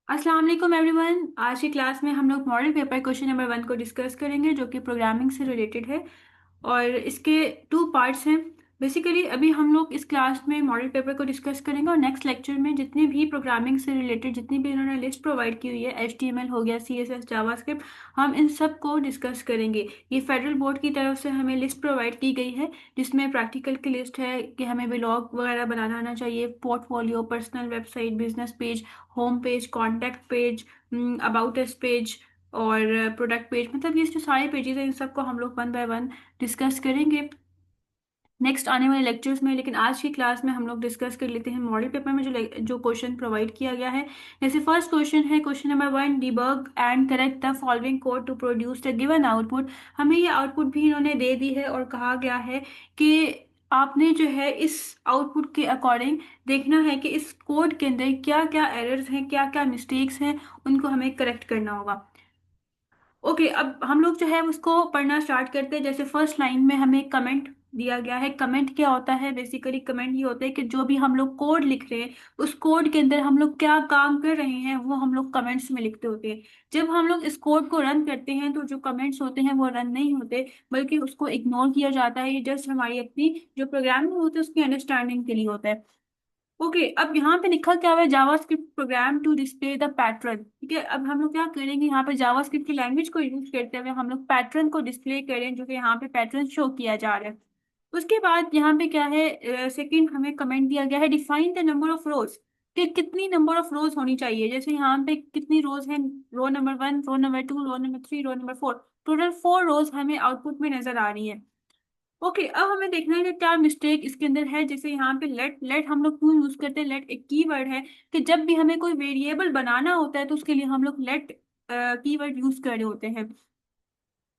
अस्सलाम वालेकुम एवरीवन। आज की क्लास में हम लोग मॉडल पेपर क्वेश्चन नंबर 1 को डिस्कस करेंगे जो कि प्रोग्रामिंग से रिलेटेड है। और इसके टू पार्ट्स हैं। बेसिकली अभी हम लोग इस क्लास में मॉडल पेपर को डिस्कस करेंगे और नेक्स्ट लेक्चर में जितनी भी प्रोग्रामिंग से रिलेटेड जितनी भी इन्होंने लिस्ट प्रोवाइड की हुई है, HTML हो गया, CSS, जावास्क्रिप्ट, हम इन सब को डिस्कस करेंगे। ये फेडरल बोर्ड की तरफ से हमें लिस्ट प्रोवाइड की गई है, जिसमें प्रैक्टिकल की लिस्ट है कि हमें व्लॉग वगैरह बनाना आना चाहिए, portfolio, personal website, business page, home page, contact page, about us page और प्रोडक्ट पेज। मतलब ये जो सारे पेजेस हैं इन सबको हम लोग वन बाय वन डिस्कस करेंगे नेक्स्ट आने वाले लेक्चर्स में। लेकिन आज की क्लास में हम लोग डिस्कस कर लेते हैं मॉडल पेपर में जो क्वेश्चन प्रोवाइड किया गया है। जैसे फर्स्ट क्वेश्चन है, question number 1, debug and correct the following code to produce the given output. हमें ये आउटपुट भी इन्होंने दे दी है और कहा गया है कि आपने जो है इस आउटपुट के अकॉर्डिंग देखना है कि इस कोड के अंदर क्या क्या एरर्स हैं, क्या क्या मिस्टेक्स हैं, उनको हमें करेक्ट करना होगा। ओके, अब हम लोग जो है उसको पढ़ना स्टार्ट करते हैं। जैसे फर्स्ट लाइन में हमें कमेंट दिया गया है। कमेंट क्या होता है? बेसिकली कमेंट ये होता है कि जो भी हम लोग कोड लिख रहे हैं उस कोड के अंदर हम लोग क्या काम कर रहे हैं वो हम लोग कमेंट्स में लिखते होते हैं। जब हम लोग इस कोड को रन करते हैं तो जो कमेंट्स होते हैं वो रन नहीं होते, बल्कि उसको इग्नोर किया जाता है। ये जस्ट हमारी अपनी जो प्रोग्रामिंग होती है उसकी अंडरस्टैंडिंग के लिए होता है। ओके, अब यहाँ पे लिखा क्या हुआ है? JavaScript program to display the pattern. ठीक है, अब हम लोग क्या करेंगे, यहाँ पे जावास्क्रिप्ट की लैंग्वेज को यूज करते हुए हम लोग पैटर्न को डिस्प्ले करें, जो कि यहाँ पे पैटर्न शो किया जा रहा है। उसके बाद यहाँ पे क्या है, सेकंड हमें कमेंट दिया गया है, डिफाइन द नंबर ऑफ रोज, कि कितनी नंबर ऑफ रोज होनी चाहिए। जैसे यहाँ पे कितनी रोज है, row number 1, row number 2, row number 3, row number 4, total 4 rows हमें आउटपुट में नजर आ रही है। ओके, अब हमें देखना है कि क्या मिस्टेक इसके अंदर है। जैसे यहाँ पे लेट लेट हम लोग क्यों यूज करते हैं? लेट एक कीवर्ड है कि जब भी हमें कोई वेरिएबल बनाना होता है तो उसके लिए हम लोग लेट कीवर्ड यूज कर रहे होते हैं।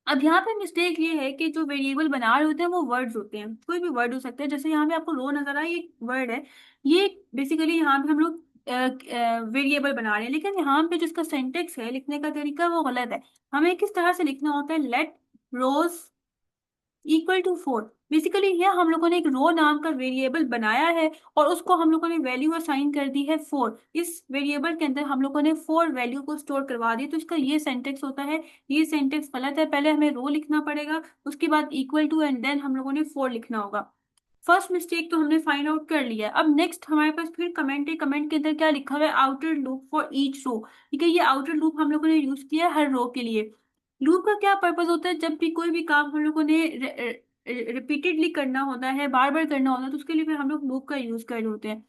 अब यहाँ पे मिस्टेक ये है कि जो वेरिएबल बना रहे होते हैं वो वर्ड्स होते हैं, कोई भी वर्ड हो सकता है। जैसे यहाँ पे आपको रो नजर आए, ये वर्ड है। ये बेसिकली यहाँ पे हम लोग वेरिएबल बना रहे हैं, लेकिन यहाँ पे जिसका सेंटेक्स है, लिखने का तरीका वो गलत है। हमें किस तरह से लिखना होता है? Let rows equal to 4। Basically ये हम लोगों ने एक रो नाम का वेरिएबल बनाया है और उसको हम लोगों ने वैल्यू असाइन कर दी है 4। इस वेरिएबल के अंदर हम लोगों ने 4 वैल्यू को स्टोर करवा दी, तो इसका ये सेंटेक्स होता है। ये सेंटेक्स गलत है। पहले हमें रो लिखना पड़ेगा, उसके बाद इक्वल टू एंड देन हम लोगों ने 4 लिखना होगा। फर्स्ट मिस्टेक तो हमने फाइंड आउट कर लिया है। अब नेक्स्ट हमारे पास फिर कमेंट है। कमेंट के अंदर क्या लिखा हुआ है? Outer loop for each row. ठीक है, ये आउटर लूप हम लोगों ने यूज किया है हर रो के लिए। लूप का क्या पर्पज होता है? जब भी कोई भी काम हम लोगों ने रिपीटेडली करना होता है, बार बार करना होता है, तो उसके लिए फिर हम लोग लूप का यूज कर रहे होते हैं।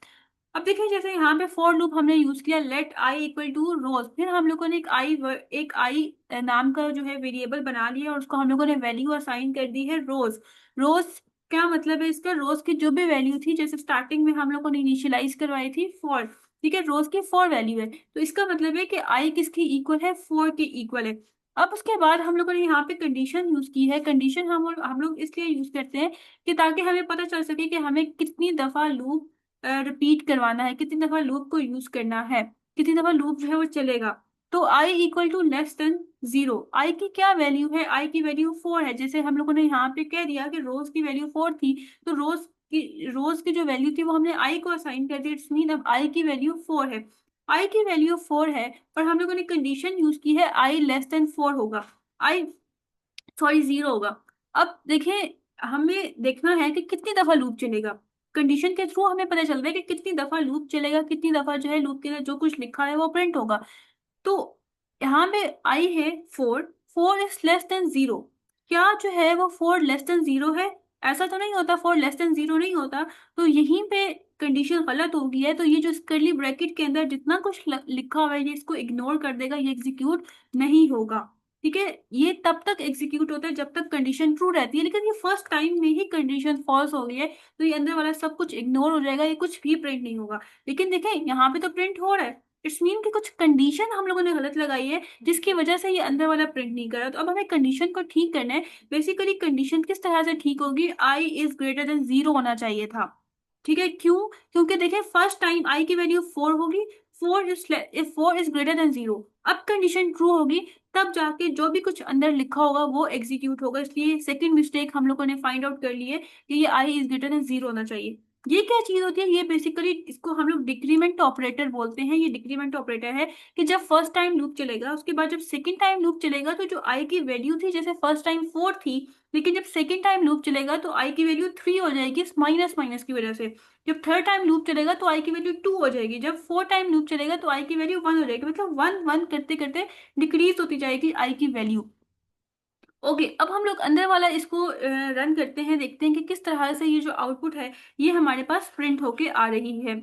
अब देखिए, जैसे यहाँ पे फॉर लूप हमने यूज किया, late I equal two rows. फिर हम लोगों ने एक आई नाम का जो है वेरिएबल बना लिया और उसको हम लोगों ने वैल्यू असाइन कर दी है रोज। रोज क्या मतलब है इसका? रोज की जो भी वैल्यू थी, जैसे स्टार्टिंग में हम लोगों ने इनिशियलाइज करवाई थी 4। ठीक है, रोज की 4 वैल्यू है, तो इसका मतलब है कि आई किसकी इक्वल है? 4 के इक्वल है। अब उसके बाद हम लोगों ने यहाँ पे कंडीशन यूज की है। कंडीशन हम लोग इसलिए यूज करते हैं कि ताकि हमें पता चल सके कि हमें कितनी दफा लूप रिपीट करवाना है, कितनी दफा लूप को यूज करना है, कितनी दफा लूप जो है वो चलेगा। तो I equal to less than 0। आई की क्या वैल्यू है? आई की वैल्यू 4 है। जैसे हम लोगों ने यहाँ पे कह दिया कि रोज की वैल्यू 4 थी, तो रोज की जो वैल्यू थी वो हमने आई को असाइन कर दी। इट्स मीन अब आई की वैल्यू 4 है। आई की वैल्यू 4 है, पर हम लोगों ने कंडीशन यूज की है आई लेस देन 4 होगा, आई सॉरी 0 होगा। अब देखिए, हमें देखना है कि कितनी दफा लूप चलेगा। कंडीशन के थ्रू हमें पता चल रहा है कि कितनी दफा लूप चलेगा, कितनी दफा जो है लूप के अंदर जो कुछ लिखा है वो प्रिंट होगा। तो यहाँ पे आई है 4, 4 इज लेस देन 0। क्या जो है वो 4 लेस देन 0 है? ऐसा तो नहीं होता, 4 लेस देन 0 नहीं होता। तो यहीं पे कंडीशन गलत हो गई है। तो ये जो कर्ली ब्रैकेट के अंदर जितना कुछ लिखा हुआ है ये इसको इग्नोर कर देगा, ये एग्जीक्यूट नहीं होगा। ठीक है, ये तब तक एग्जीक्यूट होता है जब तक कंडीशन ट्रू रहती है, लेकिन ये फर्स्ट टाइम में ही कंडीशन फॉल्स हो गई है तो ये अंदर वाला सब कुछ इग्नोर हो जाएगा, ये कुछ भी प्रिंट नहीं होगा। लेकिन देखें यहाँ पे तो प्रिंट हो रहा है। इट्स मीन कि कुछ कंडीशन हम लोगों ने गलत लगाई है जिसकी वजह से ये अंदर वाला प्रिंट नहीं कर रहा। तो अब हमें कंडीशन को ठीक करना है। बेसिकली कंडीशन किस तरह से ठीक होगी? आई इज ग्रेटर देन 0 होना चाहिए था। ठीक है, क्यों? क्योंकि देखिए फर्स्ट टाइम आई की वैल्यू 4 होगी, 4 इज ग्रेटर देन 0। अब कंडीशन ट्रू होगी, तब जाके जो भी कुछ अंदर लिखा होगा वो एग्जीक्यूट होगा। इसलिए सेकंड मिस्टेक हम लोगों ने फाइंड आउट कर ली है कि ये आई इज ग्रेटर देन 0 होना चाहिए। ये क्या चीज होती है? ये बेसिकली इसको हम लोग डिक्रीमेंट ऑपरेटर बोलते हैं। ये डिक्रीमेंट ऑपरेटर है कि जब फर्स्ट टाइम लूप चलेगा, उसके बाद जब सेकंड टाइम लूप चलेगा, तो जो आई की वैल्यू थी, जैसे फर्स्ट टाइम 4 थी, लेकिन जब सेकंड टाइम लूप चलेगा तो आई की वैल्यू 3 हो जाएगी इस माइनस माइनस की वजह से। जब थर्ड टाइम लूप चलेगा तो आई की वैल्यू 2 हो जाएगी। जब फोर्थ टाइम लूप चलेगा तो आई की वैल्यू 1 हो जाएगी। मतलब वन वन करते करते डिक्रीज होती जाएगी आई की वैल्यू। ओके, अब हम लोग अंदर वाला इसको रन करते हैं, देखते हैं कि किस तरह से ये जो आउटपुट है ये हमारे पास प्रिंट होके आ रही है।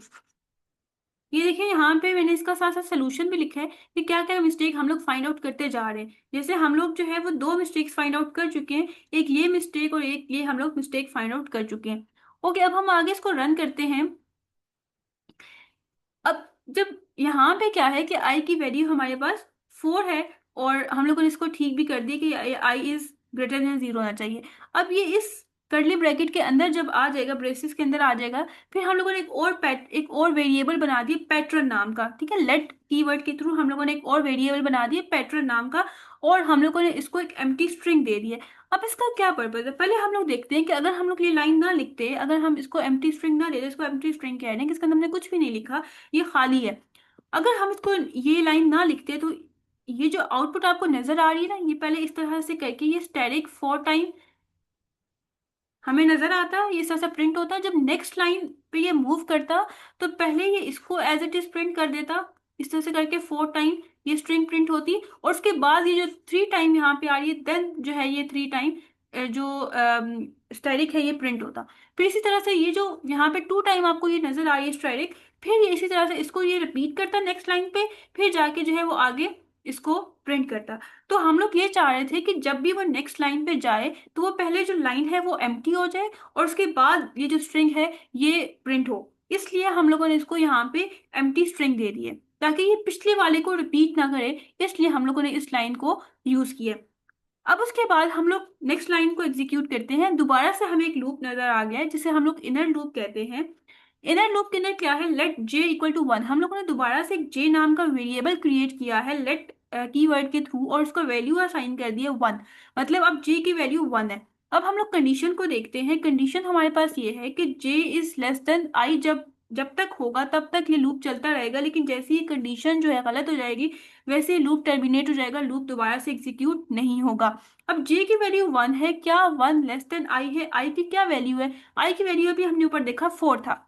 ये देखिए, यहाँ पे मैंने इसका साथ साथ सोल्यूशन भी लिखा है कि क्या क्या मिस्टेक हम लोग फाइंड आउट करते जा रहे हैं। जैसे हम लोग जो है वो दो मिस्टेक्स फाइंड आउट कर चुके हैं, एक ये मिस्टेक और एक ये हम लोग मिस्टेक फाइंड आउट कर चुके हैं। ओके, अब हम आगे इसको रन करते हैं। अब जब यहाँ पे क्या है कि आई की वैल्यू हमारे पास 4 है, और हम लोगों ने इसको ठीक भी कर दिया कि आई इज ग्रेटर देन 0 होना चाहिए। अब ये इस कर्ली ब्रैकेट के अंदर जब आ जाएगा, ब्रेसेस के अंदर आ जाएगा, फिर हम लोगों ने एक और वेरिएबल बना दिया पैटर्न नाम का। ठीक है, लेट कीवर्ड के थ्रू हम लोगों ने एक और वेरिएबल बना दिया पैटर्न नाम का, और हम लोगों ने इसको एक एम्प्टी स्ट्रिंग दे दी है। अब इसका क्या पर्पज है, पहले हम लोग देखते हैं कि अगर हम लोग ये लाइन ना लिखते, अगर हम इसको एम्प्टी स्ट्रिंग ना देते, इसको एम्प्टी स्ट्रिंग कह रहे हैं कि इसका हमने कुछ भी नहीं लिखा, ये खाली है। अगर हम इसको ये लाइन ना लिखते तो ये जो आउटपुट आपको नजर आ रही है ना, ये पहले इस तरह से करके ये स्टैटिक 4 टाइम हमें नजर आता है, ये ऐसा प्रिंट होता है। जब नेक्स्ट लाइन पे ये मूव करता तो पहले ये इसको एज इट इज प्रिंट कर देता, इस तरह से करके 4 टाइम ये स्ट्रिंग प्रिंट होती, और उसके बाद ये जो 3 टाइम यहाँ पे आ रही है, देन जो है ये 3 टाइम जो स्टैटिक है ये प्रिंट होता। फिर इसी तरह से ये जो यहाँ पे 2 टाइम आपको ये नजर आ रही है स्टैटिक, फिर ये इसी तरह से इसको ये रिपीट करता नेक्स्ट लाइन पे, फिर जाके जो है वो आगे इसको प्रिंट करता। तो हम लोग ये चाह रहे थे कि जब भी वो नेक्स्ट लाइन पे जाए तो वो पहले जो लाइन है वो एम्प्टी हो जाए, और उसके बाद ये जो स्ट्रिंग है ये प्रिंट हो। इसलिए हम लोगों ने इसको यहाँ पे एम्प्टी स्ट्रिंग दे दी है, ताकि ये पिछले वाले को रिपीट ना करे। इसलिए हम लोगों ने इस लाइन को यूज किया। अब उसके बाद हम लोग नेक्स्ट लाइन को एग्जीक्यूट करते हैं। दोबारा से हमें एक लूप नजर आ गया है जिसे हम लोग इनर लूप कहते हैं। इनर लूप के अंदर क्या है, लेट जे इक्वल टू 1। हम लोगों ने दोबारा से एक जे नाम का वेरिएबल क्रिएट किया है लेट कीवर्ड के थ्रू, और उसको वैल्यू असाइन कर दिया 1। मतलब अब जे की वैल्यू 1 है। अब हम लोग कंडीशन को देखते हैं। कंडीशन हमारे पास ये है कि जे इज लेस देन आई, जब जब तक होगा तब तक ये लूप चलता रहेगा, लेकिन जैसे ही कंडीशन जो है गलत हो जाएगी वैसे ही लूप टर्मिनेट हो जाएगा, लूप दोबारा से एग्जीक्यूट नहीं होगा। अब जे की वैल्यू 1 है, क्या 1 लेस देन आई है? आई की क्या वैल्यू है? आई की वैल्यू अभी हमने ऊपर देखा 4 था,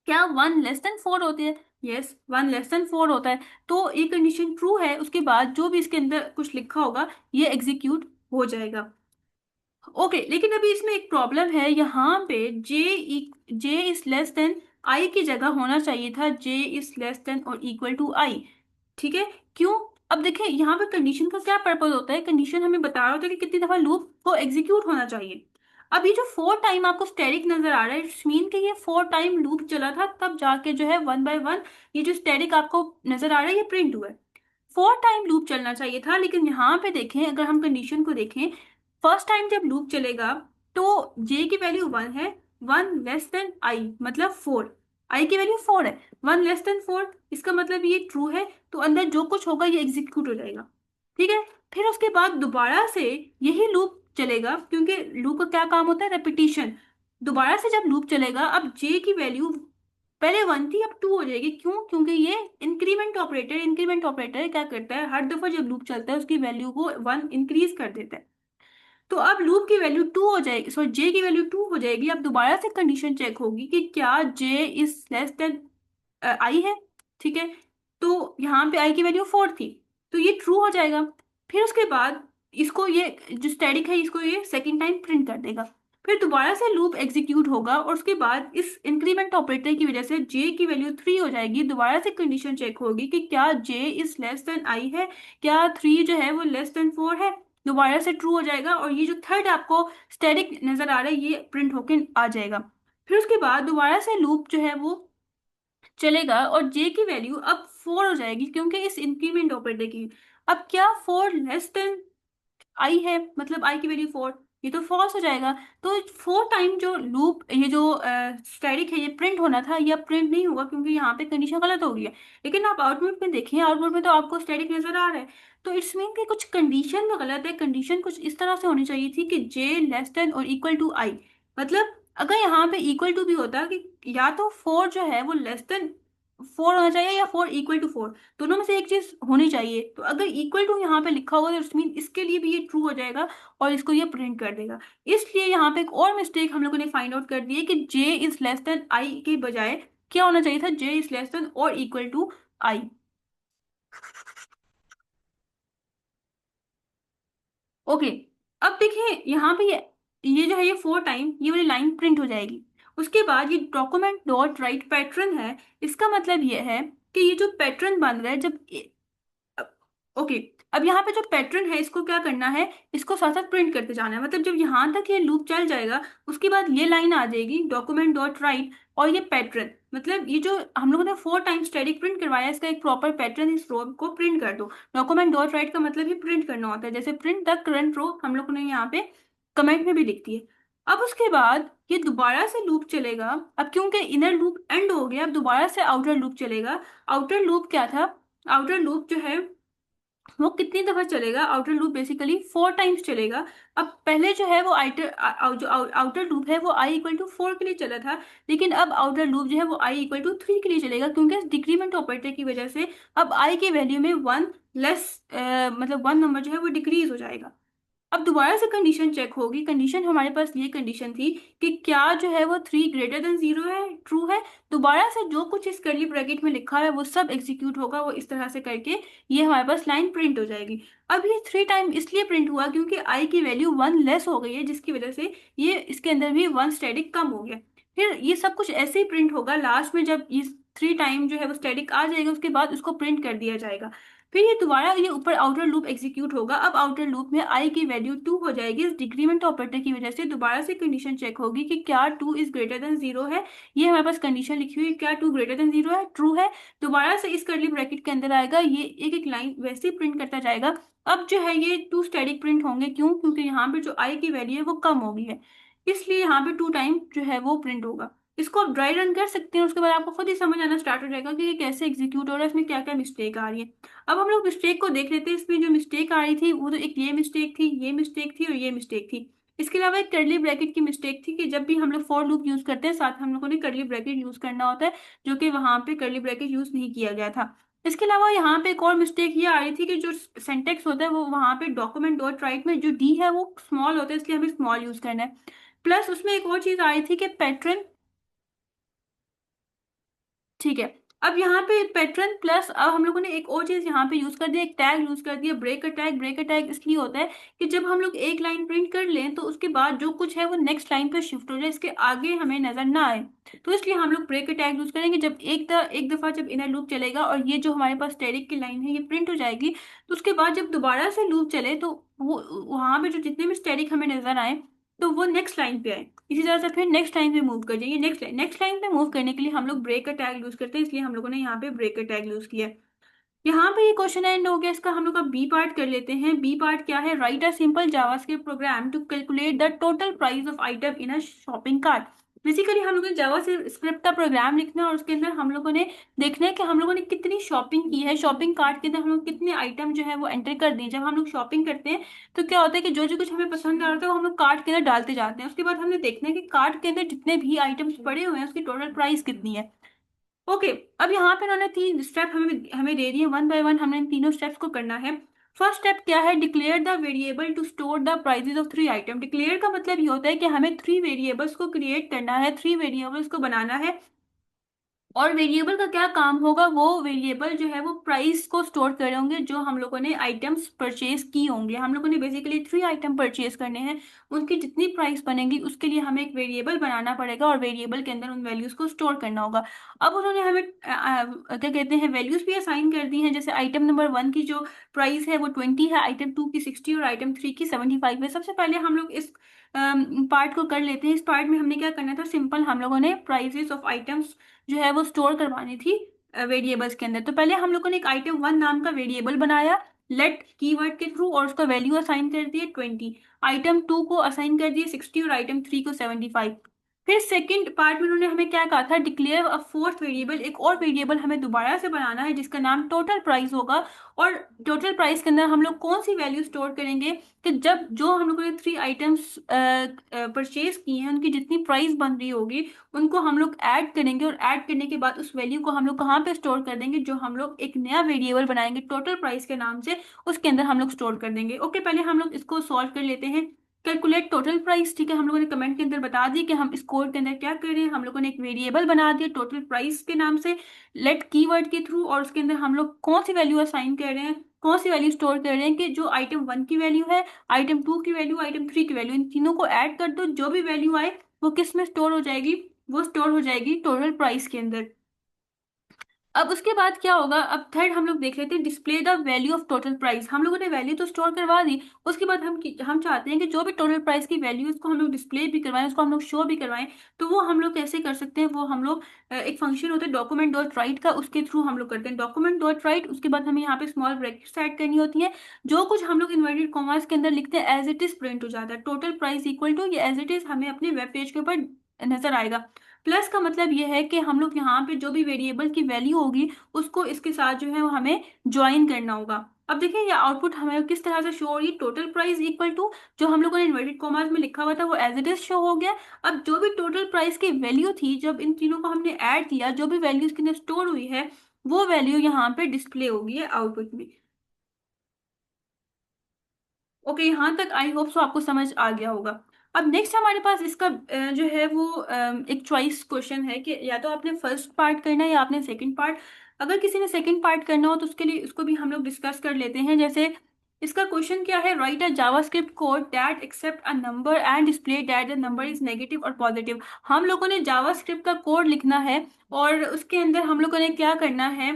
क्या 1 लेस देन 4 होती है? यस, 1 लेस देन 4 होता है। तो ये कंडीशन ट्रू है, उसके बाद जो भी इसके अंदर कुछ लिखा होगा ये एग्जीक्यूट हो जाएगा। ओके, लेकिन अभी इसमें एक प्रॉब्लम है। यहाँ पे जे इज लेस देन आई की जगह होना चाहिए था जे इज लेस देन और इक्वल टू आई। ठीक है, क्यों? अब देखें, यहाँ पे कंडीशन का क्या पर्पज होता है। कंडीशन हमें बता रहा होता है कि कितनी दफा लूप को एग्जीक्यूट होना चाहिए। अब ये जो 4 टाइम आपको स्टैटिक नजर आ रहा है, इट्स मीन कि ये 4 टाइम लूप चला था, तब जाके जो है 1 बाय 1 ये जो स्टैटिक आपको नजर आ रहा है ये प्रिंट हुआ है। 4 टाइम लूप चलना चाहिए था, लेकिन यहाँ पे देखें, अगर हम कंडीशन को देखें, फर्स्ट टाइम जब लूप चलेगा तो जे की वैल्यू 1 है, 1 लेस देन आई मतलब 4। आई की वैल्यू 4 है, 1 लेस देन 4, इसका मतलब ये ट्रू है, तो अंदर जो कुछ होगा ये एग्जीक्यूट हो जाएगा। ठीक है, फिर उसके बाद दोबारा से यही लूप चलेगा, क्योंकि लूप का क्या काम होता है, रेपिटेशन। दोबारा से जब लूप चलेगा, अब जे की वैल्यू पहले 1 थी अब 2 हो जाएगी। क्यों? क्योंकि ये इंक्रीमेंट ऑपरेटर क्या करता है, हर दफा जब लूप चलता है उसकी वैल्यू को 1 इंक्रीज कर देता है। तो अब लूप की वैल्यू 2 हो जाएगी, सॉरी जे की वैल्यू 2 हो जाएगी। अब दोबारा से कंडीशन चेक होगी कि क्या जे इज लेस देन आई है। ठीक है, तो यहाँ पे आई की वैल्यू 4 थी, तो ये ट्रू हो जाएगा। फिर उसके बाद इसको ये जो स्टैटिक है इसको ये सेकेंड टाइम प्रिंट कर देगा। फिर दोबारा से लूप एग्जीक्यूट होगा, और उसके बाद इस इंक्रीमेंट ऑपरेटर की वजह से जे की वैल्यू 3 हो जाएगी। दोबारा से कंडीशन चेक होगी कि क्या जे इज लेस देन आई है, क्या 3 जो है वो लेस देन 4 है। दोबारा से ट्रू हो जाएगा, और ये जो थर्ड आपको स्टैटिक नजर आ रहा है ये प्रिंट होके आ जाएगा। फिर उसके बाद दोबारा से लूप जो है वो चलेगा, और जे की वैल्यू अब 4 हो जाएगी, क्योंकि इस इंक्रीमेंट ऑपरेटर की। अब क्या 4 लेस देन आई है, मतलब आई की वैल्यू 4, ये तो फॉल्स हो जाएगा। तो 4 टाइम जो लूप ये जो स्टैटिक है ये प्रिंट होना था, ये अब प्रिंट नहीं होगा, क्योंकि यहाँ पे कंडीशन गलत हो गई है। लेकिन आप आउटपुट में देखें, आउटपुट में तो आपको स्टैटिक नजर आ रहा है। तो इट्स मीन कि कुछ कंडीशन में गलत है। कंडीशन कुछ इस तरह से होनी चाहिए थी कि जे लेस देन और इक्वल टू आई, मतलब अगर यहाँ पे इक्वल टू भी होता कि या तो फोर जो है वो लेस देन फोर होना चाहिए या फोर इक्वल टू फोर, दोनों में से एक चीज होनी चाहिए। तो अगर इक्वल टू यहाँ पे लिखा होगा तो इट्स मीन इसके लिए भी ये ट्रू हो जाएगा और इसको ये प्रिंट कर देगा। इसलिए यहाँ पे एक और मिस्टेक हम लोगों ने फाइंड आउट कर दी है कि जे इज लेस देन आई के बजाय क्या होना चाहिए था, जे इज लेस देन और इक्वल टू आई। ओके, अब देखिए यहाँ पे ये जो है ये फोर टाइम ये वाली लाइन प्रिंट हो जाएगी। उसके बाद ये डॉक्यूमेंट डॉट राइट पैटर्न है, इसका मतलब ये है कि ये जो पैटर्न बन रहा है जब ओके, अब यहाँ पे जो पैटर्न है इसको क्या करना है, इसको साथ साथ प्रिंट करते जाना है। मतलब जब यहाँ तक ये लूप चल जाएगा उसके बाद ये लाइन आ जाएगी डॉक्यूमेंट डॉट राइट और ये पैटर्न, मतलब ये जो हम लोगों ने फोर टाइम स्टैटिक प्रिंट करवाया इसका एक प्रॉपर पैटर्न इस रो को प्रिंट कर दो। डॉक्यूमेंट डॉट राइट का मतलब ही प्रिंट करना होता है, जैसे प्रिंट द करंट रो हम लोगों ने यहाँ पे कमेंट में भी लिख दी है। अब उसके बाद ये दोबारा से लूप चलेगा। अब क्योंकि इनर लूप एंड हो गया अब दोबारा से आउटर लूप चलेगा। आउटर लूप क्या था, आउटर लूप जो है वो कितनी दफा चलेगा, outer loop basically four times चलेगा। अब पहले जो है वो जो आउटर लूप है वो आई इक्वल टू फोर के लिए चला था, लेकिन अब आउटर लूप जो है वो आई इक्वल टू थ्री के लिए चलेगा, क्योंकि इस डिक्रीमेंट ऑपरेटर की वजह से अब आई की वैल्यू में वन लेस, मतलब वन नंबर जो है वो डिक्रीज हो जाएगा। अब दोबारा से कंडीशन चेक होगी। कंडीशन हमारे पास ये कंडीशन थी कि क्या जो है वो थ्री ग्रेटर देन जीरो है, ट्रू है। दोबारा से जो कुछ इस कर्ली ब्रैकेट में लिखा है वो सब एग्जीक्यूट होगा, वो इस तरह से करके ये हमारे पास लाइन प्रिंट हो जाएगी। अब ये थ्री टाइम इसलिए प्रिंट हुआ क्योंकि आई की वैल्यू वन लेस हो गई है, जिसकी वजह से ये इसके अंदर भी वन स्टैटिक कम हो गया। फिर ये सब कुछ ऐसे ही प्रिंट होगा, लास्ट में जब ये थ्री टाइम जो है वो स्टैटिक आ जाएगा उसके बाद उसको प्रिंट कर दिया जाएगा। फिर ये दोबारा ये ऊपर आउटर लूप एग्जीक्यूट होगा। अब आउटर लूप में आई की वैल्यू टू हो जाएगी, इस डिक्रीमेंट ऑपरेटर की वजह से दोबारा से कंडीशन चेक होगी कि क्या two is greater than zero है। ये हमारे पास कंडीशन लिखी हुई है, क्या टू ग्रेटर देन जीरो है, ट्रू है। दोबारा से इस कर्ली ब्रैकेट के अंदर आएगा, ये एक एक लाइन वैसे ही प्रिंट करता जाएगा। अब जो है ये टू स्टैटिक प्रिंट होंगे, क्यों, क्योंकि यहाँ पे जो आई की वैल्यू है वो कम हो गई है, इसलिए यहाँ पे टू टाइम जो है वो प्रिंट होगा। इसको आप ड्राई रन कर सकते हैं, उसके बाद आपको खुद ही समझ आना स्टार्ट हो जाएगा कि ये कैसे एग्जीक्यूट हो रहा है, इसमें क्या क्या मिस्टेक आ रही है। अब हम लोग मिस्टेक को देख लेते हैं। इसमें जो मिस्टेक आ रही थी वो तो एक ये मिस्टेक थी, ये मिस्टेक थी और ये मिस्टेक थी। इसके अलावा एक कर्ली ब्रैकेट की मिस्टेक थी कि जब भी हम लोग फॉर लूप यूज करते हैं साथ हम लोगों ने कर्ली ब्रैकेट यूज करना होता है, जो कि वहां पे कर्ली ब्रैकेट यूज नहीं किया गया था। इसके अलावा यहाँ पे एक और मिस्टेक ये आ रही थी कि जो सेंटेक्स होता है वो वहां पे डॉक्यूमेंट डॉट राइट में जो डी है वो स्मॉल होता है, इसलिए हमें स्मॉल यूज करना है। प्लस उसमें एक और चीज आ रही थी कि पैटर्न, ठीक है। अब यहाँ पे पैटर्न प्लस अब हम लोगों ने एक और चीज यहाँ पे यूज कर दिया, एक टैग यूज कर दिया break a tag. Break a tag इसलिए होता है कि जब हम लोग एक लाइन प्रिंट कर लें तो उसके बाद जो कुछ है वो नेक्स्ट लाइन पे शिफ्ट हो जाए, इसके आगे हमें नजर ना आए। तो इसलिए हम लोग ब्रेक अ टैग यूज करेंगे। जब एक दफा जब इनर लूप चलेगा और ये जो हमारे पास स्टैटिक की लाइन है ये प्रिंट हो जाएगी, तो उसके बाद जब दोबारा से लूप चले तो वो वहां पे जो जितने भी स्टैटिक हमें नजर आए तो वो नेक्स्ट लाइन पे आए। इसी तरह से फिर नेक्स्ट लाइन पे मूव कर जाइए। नेक्स्ट लाइन पे मूव करने के लिए हम लोग ब्रेक का टैग यूज करते हैं, इसलिए हम लोगों ने यहाँ पे ब्रेक का टैग यूज किया है। यहाँ पे ये क्वेश्चन एंड हो गया इसका। हम लोग का बी पार्ट कर लेते हैं। बी पार्ट क्या है, write a simple JavaScript program to calculate the total price of item in a shopping cart. Basically हम लोगों ने जावा स्क्रिप्ट का प्रोग्राम लिखना है और उसके अंदर हम लोगों ने देखना है कि हम लोगों ने कितनी शॉपिंग की है, शॉपिंग कार्ट के अंदर हम लोग कितने आइटम जो है वो एंटर कर दिए। जब हम लोग शॉपिंग करते हैं तो क्या होता है कि जो जो कुछ हमें पसंद आ रहा है वो हम लोग कार्ट के अंदर डालते जाते हैं। उसके बाद हमने देखना है कि कार्ट के अंदर जितने भी आइटम्स पड़े हुए हैं उसकी टोटल प्राइस कितनी है। ओके, अब यहाँ पे उन्होंने तीन स्टेप हमें हमें दे दिए, वन बाय वन हमने इन तीनों स्टेप्स को करना है। फर्स्ट स्टेप क्या है, declare the variable to store the prices of three item. Declare का मतलब ये होता है कि हमें थ्री वेरिएबल्स को क्रिएट करना है, थ्री वेरिएबल्स को बनाना है। और वेरिएबल का क्या काम होगा, वो वेरिएबल जो है वो प्राइस को स्टोर कर होंगे जो हम लोगों ने आइटम्स परचेज की होंगे। हम लोगों ने बेसिकली थ्री आइटम परचेज करने हैं, उनकी जितनी प्राइस बनेगी उसके लिए हमें एक वेरिएबल बनाना पड़ेगा और वेरिएबल के अंदर उन वैल्यूज को स्टोर करना होगा। अब उन्होंने हमें क्या कहते हैं वैल्यूज भी असाइन कर दी हैं। जैसे आइटम नंबर वन की जो प्राइस है वो 20 है, आइटम टू की 60 और आइटम थ्री की 75 है। सबसे पहले हम लोग इस पार्ट को कर लेते हैं। इस पार्ट में हमने क्या करना था, सिंपल हम लोगों ने प्राइसेस ऑफ आइटम्स जो है वो स्टोर करवानी थी वेरिएबल्स के अंदर। तो पहले हम लोगों ने एक आइटम वन नाम का वेरिएबल बनाया लेट कीवर्ड के थ्रू और उसका वैल्यू असाइन कर दिए 20। आइटम टू को असाइन कर दिए 60 और आइटम थ्री को 75। फिर सेकंड पार्ट में उन्होंने हमें क्या कहा था, डिक्लेयर अ फोर्थ वेरिएबल, एक और वेरिएबल हमें दोबारा से बनाना है जिसका नाम टोटल प्राइस होगा। और टोटल प्राइस के अंदर हम लोग कौन सी वैल्यू स्टोर करेंगे कि जब जो हम लोगों ने 3 आइटम्स परचेज किए हैं उनकी जितनी प्राइस बन रही होगी उनको हम लोग ऐड करेंगे, और ऐड करने के बाद उस वैल्यू को हम लोग कहाँ पे स्टोर कर देंगे, जो हम लोग एक नया वेरिएबल बनाएंगे टोटल प्राइस के नाम से, उसके अंदर हम लोग स्टोर कर देंगे। ओके, पहले हम लोग इसको सॉल्व कर लेते हैं। कैलकुलेट टोटल प्राइस, ठीक है, हम लोगों ने कमेंट के अंदर बता दी कि हम इस कोड के अंदर क्या कर रहे हैं। हम लोगों ने एक वेरिएबल बना दिया टोटल प्राइस के नाम से लेट कीवर्ड के थ्रू, और उसके अंदर हम लोग कौन सी वैल्यू असाइन कर रहे हैं, कौन सी वैल्यू स्टोर कर रहे हैं कि जो आइटम 1 की वैल्यू है, आइटम 2 की वैल्यू, आइटम 3 की वैल्यू, इन तीनों को ऐड कर दो, जो भी वैल्यू आए वो किस में स्टोर हो जाएगी, वो स्टोर हो जाएगी टोटल प्राइस के अंदर। अब उसके बाद क्या होगा, अब थर्ड हम लोग देख लेते हैं, display the value of total price. हम लोगों ने वैल्यू तो स्टोर करवा दी, उसके बाद हम चाहते हैं कि जो भी टोटल प्राइस की वैल्यू है उसको हम लोग डिस्प्ले भी करवाएं, उसको हम लोग शो भी करवाएं। तो वो हम लोग कैसे कर सकते हैं, वो हम लोग एक फंक्शन होता है डॉक्यूमेंट डॉट राइट का, उसके थ्रू हम लोग करते हैं डॉक्यूमेंट डॉट राइट। उसके बाद हमें यहाँ पे स्मॉल ब्रैकेट्स ऐड करनी होती है, जो कुछ हम लोग इन्वर्टेड कॉमास के अंदर लिखते हैं एज इट इज प्रिंट हो जाता है, टोटल प्राइस इक्वल टू ये एज इट इज हमें अपने वेब पेज के ऊपर नजर आएगा। प्लस का मतलब ये है कि हम लोग यहाँ पे जो भी वेरिएबल की वैल्यू होगी उसको इसके साथ जो है वो हमें ज्वाइन करना होगा। अब देखिए ये आउटपुट हमें किस तरह से शो हो रही है, टोटल प्राइस इक्वल टू जो हम लोगों ने इन्वर्टेड कॉमास में लिखा हुआ था वो एज इट इज शो हो गया। अब जो भी टोटल प्राइस की वैल्यू थी, जब इन तीनों को हमने ऐड किया, जो भी वैल्यू इसके अंदर स्टोर हुई है वो वैल्यू यहाँ पे डिस्प्ले होगी है आउटपुट में। ओके, यहाँ तक आई होप सो आपको समझ आ गया होगा। अब नेक्स्ट हमारे पास इसका जो है वो एक चॉइस क्वेश्चन है कि या तो आपने फर्स्ट पार्ट करना है या आपने सेकंड पार्ट। अगर किसी ने सेकंड पार्ट करना हो तो उसके लिए इसको भी हम लोग डिस्कस कर लेते हैं। जैसे इसका क्वेश्चन क्या है, write a JavaScript code that accept a number and display that the number is negative और पॉजिटिव। हम लोगों ने जावास्क्रिप्ट का कोड लिखना है और उसके अंदर हम लोगों ने क्या करना है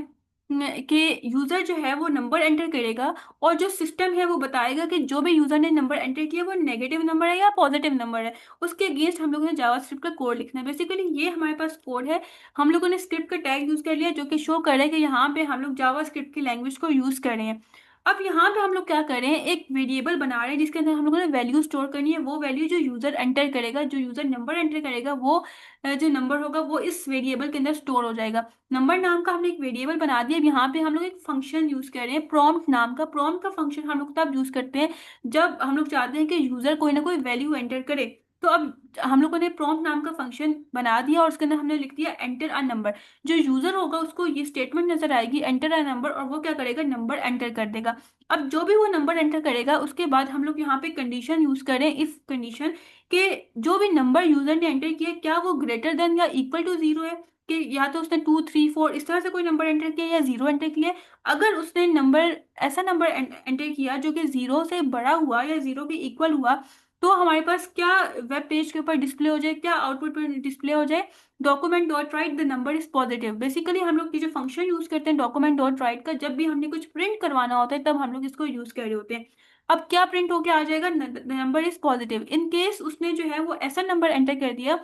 कि यूजर जो है वो नंबर एंटर करेगा और जो सिस्टम है वो बताएगा कि जो भी यूजर ने नंबर एंटर किया वो नेगेटिव नंबर है या पॉजिटिव नंबर है। उसके अगेंस्ट हम लोगों ने जावास्क्रिप्ट का कोड लिखना है। बेसिकली ये हमारे पास कोड है, हम लोगों ने स्क्रिप्ट का टैग यूज कर लिया जो कि शो कर रहा है कि यहाँ पे हम लोग जावास्क्रिप्ट की लैंग्वेज को यूज कर रहे हैं। अब यहाँ पे हम लोग क्या कर रहे हैं, एक वेरिएबल बना रहे हैं जिसके अंदर हम लोगों ने वैल्यू स्टोर करनी है। वो वैल्यू जो यूजर एंटर करेगा, जो यूजर नंबर एंटर करेगा, वो जो नंबर होगा वो इस वेरिएबल के अंदर स्टोर हो जाएगा। नंबर नाम का हमने एक वेरिएबल बना दिया। अब यहाँ पे हम लोग एक फंक्शन यूज कर रहे हैं प्रॉम्प्ट नाम का। प्रॉम्प्ट का फंक्शन हम लोग तब यूज करते हैं जब हम लोग चाहते हैं कि यूजर कोई ना कोई वैल्यू एंटर करे। तो अब हम लोगों ने प्रॉम्प्ट नाम का फंक्शन बना दिया और उसके अंदर हमने लिख दिया एंटर अ नंबर। जो यूजर होगा उसको ये स्टेटमेंट नजर आएगी एंटर अ नंबर, और वो क्या करेगा, नंबर एंटर कर देगा। अब जो भी वो नंबर एंटर करेगा उसके बाद हम लोग यहाँ पे कंडीशन यूज करें, इफ कंडीशन, कि जो भी नंबर यूजर ने एंटर किया क्या वो ग्रेटर देन या इक्वल टू जीरो है, कि या तो उसने 2 3 4 इस तरह से कोई नंबर एंटर किया या जीरो एंटर किया। अगर उसने नंबर ऐसा नंबर एंटर किया जो कि जीरो से बड़ा हुआ या जीरो के इक्वल हुआ, तो हमारे पास क्या वेब पेज के ऊपर डिस्प्ले हो जाए, क्या आउटपुट पर डिस्प्ले हो जाए, document dot right the number is positive. Basically हम लोग ये जो फंक्शन यूज करते हैं डॉक्यूमेंट डॉट राइट का, जब भी हमने कुछ प्रिंट करवाना होता है तब हम लोग इसको यूज कर रहे होते हैं। अब क्या प्रिंट होके आ जाएगा, number is positive in case उसने जो है वो ऐसा नंबर एंटर कर दिया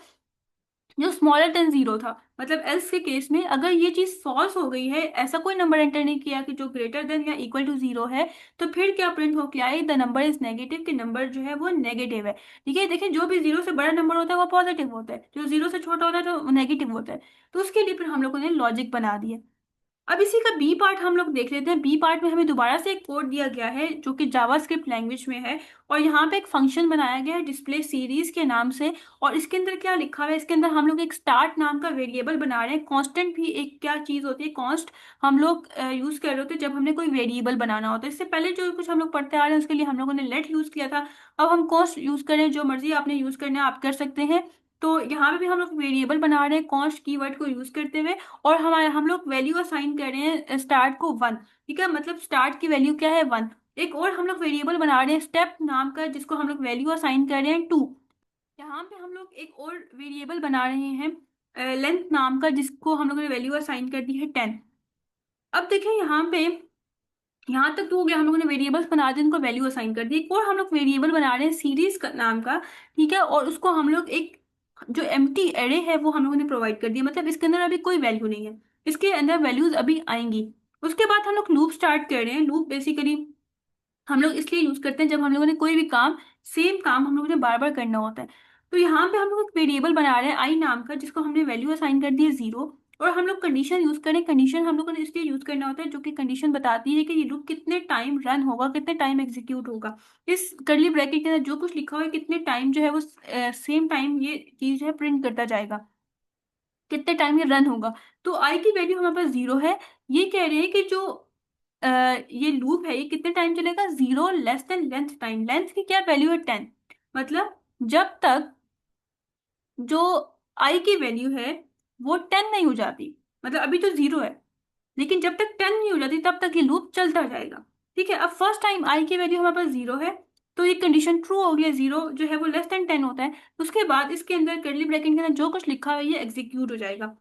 जो स्मॉलर देन जीरो था। मतलब एल्स के केस में अगर ये चीज फॉल्स हो गई है, ऐसा कोई नंबर एंटर नहीं किया कि जो ग्रेटर देन या इक्वल टू जीरो है, तो फिर क्या प्रिंट होके आए, द नंबर इज नेगेटिव, कि नंबर जो है वो नेगेटिव है। ठीक है, देखिए जो भी जीरो से बड़ा नंबर होता है वो पॉजिटिव होता है, जो जीरो से छोटा होता है तो नेगेटिव होता है। तो उसके लिए फिर हम लोगों ने लॉजिक बना दिया। अब इसी का बी पार्ट हम लोग देख लेते हैं। बी पार्ट में हमें दोबारा से एक कोड दिया गया है जो कि जावास्क्रिप्ट लैंग्वेज में है, और यहाँ पे एक फंक्शन बनाया गया है डिस्प्ले सीरीज के नाम से। और इसके अंदर क्या लिखा हुआ है, इसके अंदर हम लोग एक स्टार्ट नाम का वेरिएबल बना रहे हैं। कांस्टेंट भी एक क्या चीज होती है, कॉन्स्ट हम लोग यूज कर रहे होते हैं जब हमने कोई वेरिएबल बनाना होता है। इससे पहले जो कुछ हम लोग पढ़ते आ रहे हैं उसके लिए हम लोगों ने लेट यूज किया था। अब हम कॉन्स्ट यूज करें, जो मर्जी आपने यूज करना है आप कर सकते हैं। तो यहाँ पे भी हम लोग वेरिएबल बना रहे हैं कॉन्स्ट कीवर्ड को यूज करते हुए, और हमारे हम लोग वैल्यू असाइन कर रहे हैं स्टार्ट को 1। ठीक है, मतलब स्टार्ट की वैल्यू क्या है, 1। एक और हम लोग वेरिएबल बना रहे हैं स्टेप नाम का, जिसको हम लोग वैल्यू असाइन कर रहे हैं 2। यहाँ पे हम लोग एक और वेरिएबल बना रहे हैं लेंथ नाम का, जिसको हम लोगों ने वैल्यू असाइन कर दी है 10। अब देखिए यहाँ पे, यहाँ तक तो हो गया, हम लोगों ने वेरिएबल्स बना दिए, उनको वैल्यू असाइन कर दी। एक और हम लोग वेरिएबल बना रहे हैं सीरीज का नाम का। ठीक है, और उसको हम लोग एक जो एम्प्टी एरे है वो हम लोगों ने प्रोवाइड कर दिया, मतलब इसके अंदर अभी कोई वैल्यू नहीं है, इसके अंदर वैल्यूज अभी आएंगी। उसके बाद हम लोग लूप स्टार्ट कर रहे हैं। लूप बेसिकली हम लोग इसलिए यूज करते हैं जब हम लोगों ने कोई भी काम, सेम काम हम लोगों ने बार बार करना होता है। तो यहाँ पे हम लोग एक वेरिएबल बना रहे हैं आई नाम का, जिसको हमने वैल्यू असाइन कर दी है 0, और हम लोग कंडीशन यूज करें। कंडीशन हम लोगों ने इसलिए यूज करना होता है जो कि कंडीशन बताती है कि ये लूप कितने टाइम रन होगा, कितने टाइम एग्जीक्यूट होगा। इस कर्ली ब्रैकेट के अंदर जो कुछ लिखा हुआ है कितने टाइम जो है वो सेम टाइम ये चीज है प्रिंट करता जाएगा, कितने टाइम ये रन होगा। तो आई की वैल्यू हमारे पास 0 है। ये कह रहे हैं कि जो ये लूप है ये कितने टाइम चलेगा, 0 less than length time. Length की क्या वैल्यू है, 10। मतलब जब तक जो आई की वैल्यू है वो 10 नहीं हो जाती, मतलब अभी तो 0 है, लेकिन जब तक 10 नहीं हो जाती तब तक ये लूप चलता जाएगा। ठीक है, अब फर्स्ट टाइम आई की वैल्यू हमारे पास 0 है, तो ये कंडीशन ट्रू हो गया, 0 जो है वो लेस देन 10 होता है। उसके बाद इसके अंदर कर्ली ब्रैकेट के अंदर जो कुछ लिखा हुआ है ये एग्जीक्यूट हो जाएगा।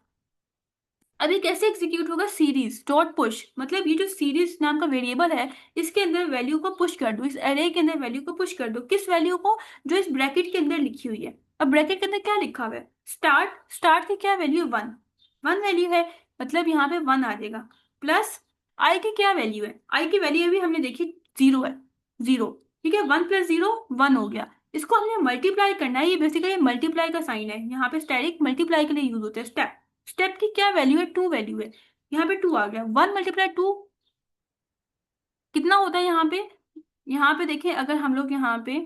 अब ये कैसे एग्जीक्यूट होगा, सीरीज डॉट पुश, मतलब ये जो सीरीज नाम का वेरिएबल है इसके अंदर वैल्यू को पुश कर दो, इस एरे के अंदर वैल्यू को पुश कर दो। किस वैल्यू को, जो इस ब्रैकेट के अंदर लिखी हुई है। अब ब्रैकेट के अंदर क्या लिखा हुआ है, स्टार्ट। स्टार्ट की क्या वैल्यू, 1। 1 वैल्यू है, मतलब यहाँ पे 1 आ जाएगा। प्लस आई की क्या वैल्यू है, आई की वैल्यू अभी हमने देखी 0 है, 0। ठीक है, 1 प्लस 0 1 हो गया। इसको हमने मल्टीप्लाई करना है, ये बेसिकली मल्टीप्लाई का साइन है, यहाँ पे स्टैटिक मल्टीप्लाई के लिए यूज होता है। स्टेप, स्टेप की क्या वैल्यू है, 2 वैल्यू है। यहाँ पे 2 आ गया, 1 मल्टीप्लाई 2 कितना होता है यहाँ पे। यहाँ पे देखिए, अगर हम लोग यहाँ पे,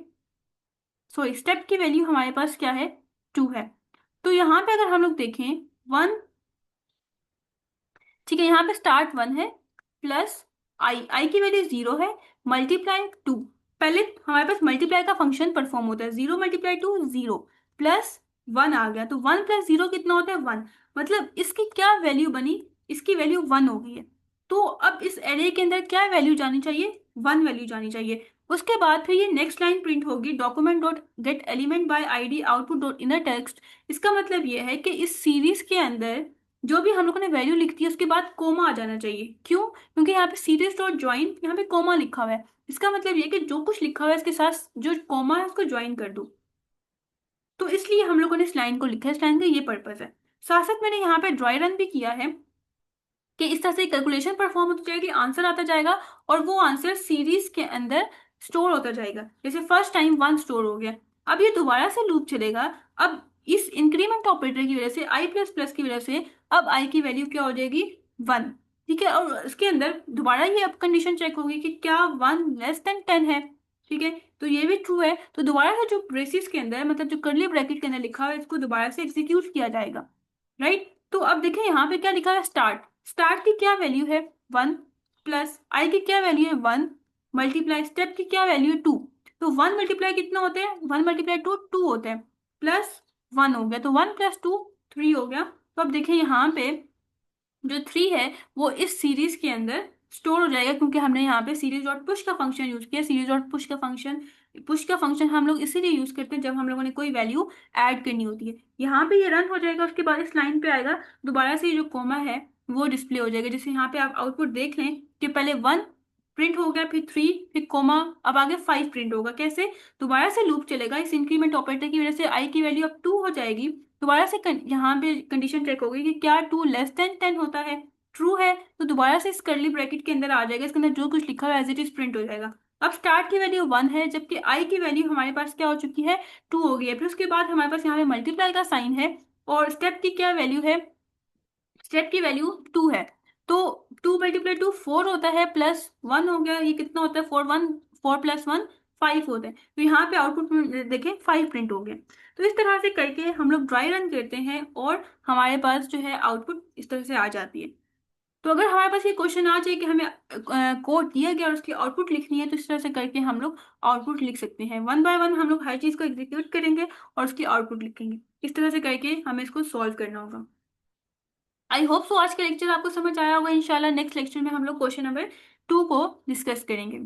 सॉरी, स्टेप की वैल्यू हमारे पास क्या है, 2 है। तो यहाँ पे अगर हम लोग देखें 1, ठीक है, यहाँ पे स्टार्ट 1 है, प्लस आई की वैल्यू 0 है, मल्टीप्लाई 2। पहले हमारे पास मल्टीप्लाई का फंक्शन परफॉर्म होता है, 0 मल्टीप्लाई 2 0, प्लस 1 आ गया, तो 1 प्लस 0 कितना होता है, 1। मतलब इसकी क्या वैल्यू बनी, इसकी वैल्यू 1 हो गई है। तो अब इस एरे के अंदर क्या वैल्यू जानी चाहिए, 1 वैल्यू जानी चाहिए। उसके बाद फिर ये नेक्स्ट लाइन प्रिंट होगी, document dot gate element by ID output dot inner text. इसका मतलब ये है कि इस सीरीज के अंदर जो भी हम लोगों ने वैल्यू लिख दी है उसके बाद कोमा आ जाना चाहिए। क्यों, क्योंकि यहाँ पे सीरीज डॉट ज्वाइन, यहाँ पे कोमा लिखा हुआ है। इसका मतलब ये कि जो कुछ लिखा हुआ है इसके साथ जो कोमा है उसको ज्वाइन कर दो। तो इसलिए हम लोगों ने इस लाइन को लिखा है, इस लाइन का ये पर्पज है। साथ साथ मैंने यहाँ पे ड्राई रन भी किया है कि इस तरह से कैलकुलेशन परफॉर्म होती जाएगी, आंसर आता जाएगा, और वो आंसर सीरीज के अंदर स्टोर होता जाएगा। जैसे फर्स्ट टाइम 1 स्टोर हो गया, अब ये दोबारा से लूप चलेगा। अब इस इंक्रीमेंट ऑपरेटर की वजह से, आई प्लस प्लस की वजह से, अब आई की वैल्यू क्या हो जाएगी, 1। ठीक है, और इसके अंदर दोबारा ये अब कंडीशन चेक होगी कि क्या 1 लेस देन 10 है। ठीक है, तो ये भी ट्रू है, तो दोबारा से जो ब्रेसिस के अंदर, मतलब जो कर्ली ब्रैकेट के अंदर लिखा हुआ है इसको दोबारा से एग्जीक्यूट किया जाएगा। राइट, तो अब देखें यहाँ पे क्या लिखा है, स्टार्ट। स्टार्ट की क्या वैल्यू है, 1, प्लस आई की क्या वैल्यू है, 1, मल्टीप्लाई स्टेप की क्या वैल्यू है, 2। तो 1 मल्टीप्लाई कितना होता है, 1 मल्टीप्लाई 2 2 होता है, प्लस 1 हो गया, तो 1 प्लस 2 3 हो गया। तो अब देखें यहाँ पे जो 3 है वो इस सीरीज के अंदर स्टोर हो जाएगा, क्योंकि हमने यहाँ पे सीरीज डॉट पुश का फंक्शन यूज किया। सीरीज डॉट पुश का फंक्शन हम लोग इसीलिए यूज करते हैं जब हम लोगों ने कोई वैल्यू ऐड करनी होती है। यहाँ पे ये रन हो जाएगा, उसके बाद इस लाइन पे आएगा, दोबारा से ये जो कोमा है वो डिस्प्ले हो जाएगा। जैसे यहाँ पे आप आउटपुट देख लें कि पहले 1 प्रिंट हो गया, फिर 3, फिर कोमा, अब आगे 5 प्रिंट होगा। कैसे, दोबारा से लूप चलेगा, इस इंक्रीमेंट ऑपरेटर की वजह से आई की वैल्यू अब 2 हो जाएगी। दोबारा से यहाँ पे कंडीशन चेक होगी कि क्या 2 लेस देन 10 होता है, ट्रू है, तो दोबारा से इस कर्ली ब्रैकेट के अंदर आ जाएगा, इसके अंदर जो कुछ लिखा हुआ है एज इट इज प्रिंट हो जाएगा। अब स्टार्ट की वैल्यू 1 है, जबकि आई की वैल्यू हमारे पास क्या हो चुकी है, 2 हो गई है। फिर उसके बाद हमारे पास यहाँ पे मल्टीप्लाई का साइन है, और स्टेप की क्या वैल्यू है, स्टेप की वैल्यू 2 है। तो 2 मल्टीप्लाई 2 4 होता है, प्लस 1 हो गया, ये कितना होता है, 4 प्लस 1 5 होता है। तो यहाँ पे आउटपुट में देखें 5 प्रिंट हो गया। तो इस तरह से करके हम लोग ड्राई रन करते हैं और हमारे पास जो है आउटपुट इस तरह से आ जाती है। तो अगर हमारे पास ये क्वेश्चन आ जाए कि हमें कोड दिया गया और उसकी आउटपुट लिखनी है, तो इस तरह से करके हम लोग आउटपुट लिख सकते हैं। 1 बाय 1 हम लोग हर चीज़ को एग्जीक्यूट करेंगे और उसकी आउटपुट लिखेंगे। इस तरह से करके हमें इसको सॉल्व करना होगा। आई होप सो आज का लेक्चर आपको समझ आया होगा। इंशाल्लाह नेक्स्ट लेक्चर में हम लोग क्वेश्चन नंबर 2 को डिस्कस करेंगे।